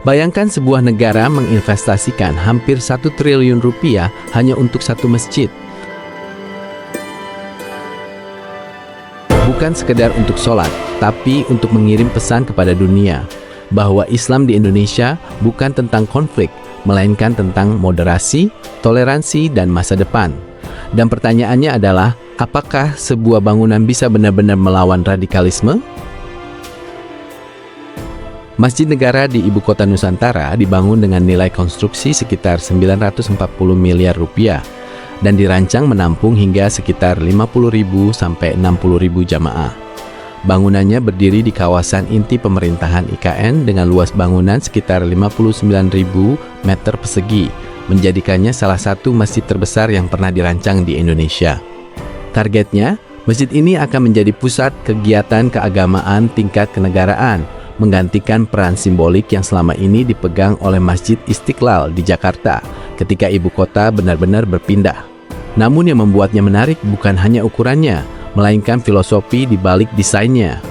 Bayangkan sebuah negara menginvestasikan hampir 1 triliun rupiah hanya untuk satu masjid. Bukan sekedar untuk sholat, tapi untuk mengirim pesan kepada dunia bahwa Islam di Indonesia bukan tentang konflik, melainkan tentang moderasi, toleransi, dan masa depan. Dan pertanyaannya adalah, apakah sebuah bangunan bisa benar-benar melawan radikalisme? Masjid Negara di Ibu Kota Nusantara dibangun dengan nilai konstruksi sekitar 940 miliar rupiah dan dirancang menampung hingga sekitar 50.000 sampai 60.000 jamaah. Bangunannya berdiri di kawasan inti pemerintahan IKN dengan luas bangunan sekitar 59.000 meter persegi, menjadikannya salah satu masjid terbesar yang pernah dirancang di Indonesia. Targetnya, masjid ini akan menjadi pusat kegiatan keagamaan tingkat kenegaraan, menggantikan peran simbolik yang selama ini dipegang oleh Masjid Istiqlal di Jakarta ketika ibu kota benar-benar berpindah. Namun yang membuatnya menarik bukan hanya ukurannya, melainkan filosofi di balik desainnya.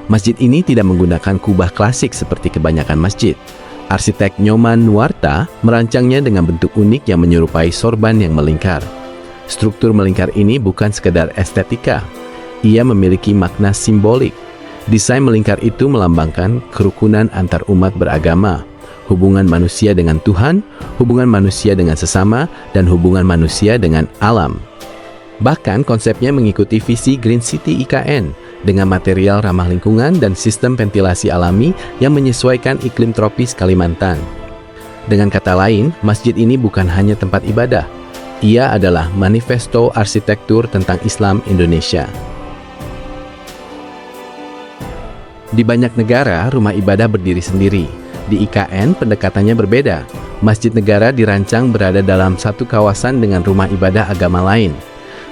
Masjid ini tidak menggunakan kubah klasik seperti kebanyakan masjid. Arsitek Nyoman Nuarta merancangnya dengan bentuk unik yang menyerupai sorban yang melingkar. Struktur melingkar ini bukan sekedar estetika, ia memiliki makna simbolik. Desain melingkar itu melambangkan kerukunan antar umat beragama, hubungan manusia dengan Tuhan, hubungan manusia dengan sesama, dan hubungan manusia dengan alam. Bahkan konsepnya mengikuti visi Green City IKN dengan material ramah lingkungan dan sistem ventilasi alami yang menyesuaikan iklim tropis Kalimantan. Dengan kata lain, masjid ini bukan hanya tempat ibadah, ia adalah manifesto arsitektur tentang Islam Indonesia. Di banyak negara, rumah ibadah berdiri sendiri. Di IKN, pendekatannya berbeda. Masjid Negara dirancang berada dalam satu kawasan dengan rumah ibadah agama lain.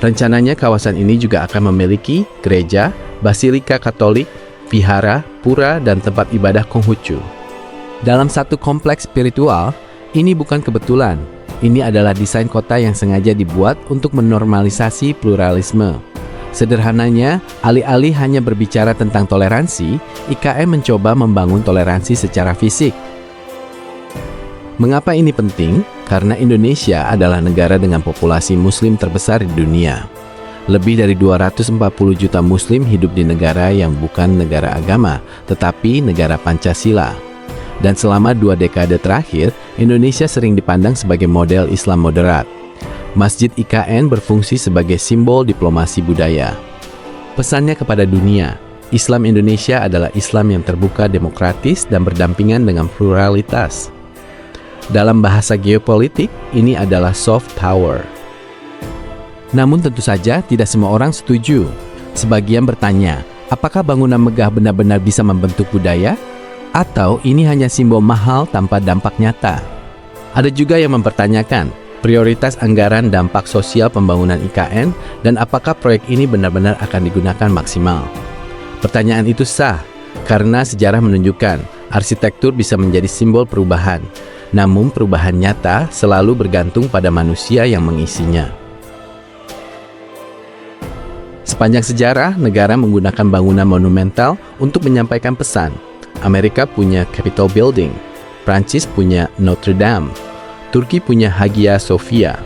Rencananya kawasan ini juga akan memiliki gereja, basilika Katolik, vihara, pura, dan tempat ibadah Konghucu. Dalam satu kompleks spiritual, ini bukan kebetulan. Ini adalah desain kota yang sengaja dibuat untuk menormalisasi pluralisme. Sederhananya, alih-alih hanya berbicara tentang toleransi, IKN mencoba membangun toleransi secara fisik. Mengapa ini penting? Karena Indonesia adalah negara dengan populasi Muslim terbesar di dunia. Lebih dari 240 juta Muslim hidup di negara yang bukan negara agama, tetapi negara Pancasila. Dan selama 2 dekade terakhir, Indonesia sering dipandang sebagai model Islam moderat. Masjid IKN berfungsi sebagai simbol diplomasi budaya. Pesannya kepada dunia, Islam Indonesia adalah Islam yang terbuka, demokratis, dan berdampingan dengan pluralitas. Dalam bahasa geopolitik, ini adalah soft power. Namun tentu saja tidak semua orang setuju. Sebagian bertanya, apakah bangunan megah benar-benar bisa membentuk budaya? Atau ini hanya simbol mahal tanpa dampak nyata? Ada juga yang mempertanyakan prioritas anggaran dampak sosial pembangunan IKN dan apakah proyek ini benar-benar akan digunakan maksimal. Pertanyaan itu sah, karena sejarah menunjukkan arsitektur bisa menjadi simbol perubahan, namun perubahan nyata selalu bergantung pada manusia yang mengisinya. Sepanjang sejarah, negara menggunakan bangunan monumental untuk menyampaikan pesan. Amerika punya Capitol Building, Prancis punya Notre Dame, Turki punya Hagia Sophia,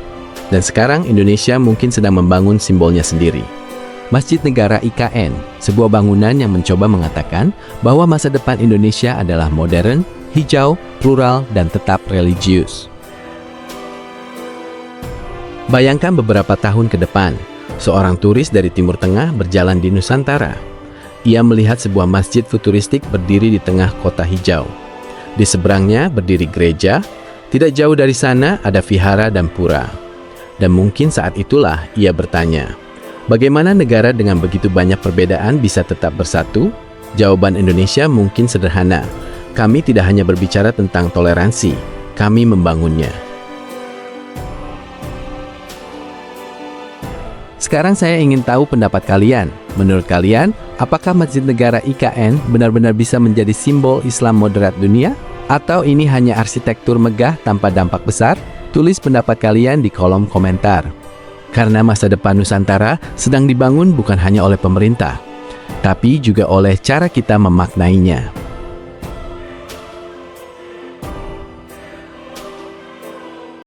dan sekarang Indonesia mungkin sedang membangun simbolnya sendiri. Masjid Negara IKN, sebuah bangunan yang mencoba mengatakan bahwa masa depan Indonesia adalah modern, hijau, plural, dan tetap religius. Bayangkan beberapa tahun ke depan, seorang turis dari Timur Tengah berjalan di Nusantara. Ia melihat sebuah masjid futuristik berdiri di tengah kota hijau. Di seberangnya berdiri gereja. Tidak jauh dari sana ada vihara dan pura. Dan mungkin saat itulah ia bertanya, bagaimana negara dengan begitu banyak perbedaan bisa tetap bersatu? Jawaban Indonesia mungkin sederhana. Kami tidak hanya berbicara tentang toleransi, kami membangunnya. Sekarang saya ingin tahu pendapat kalian. Menurut kalian, apakah Masjid Negara IKN benar-benar bisa menjadi simbol Islam moderat dunia? Atau ini hanya arsitektur megah tanpa dampak besar? Tulis pendapat kalian di kolom komentar. Karena masa depan Nusantara sedang dibangun bukan hanya oleh pemerintah. tapi juga oleh cara kita memaknainya.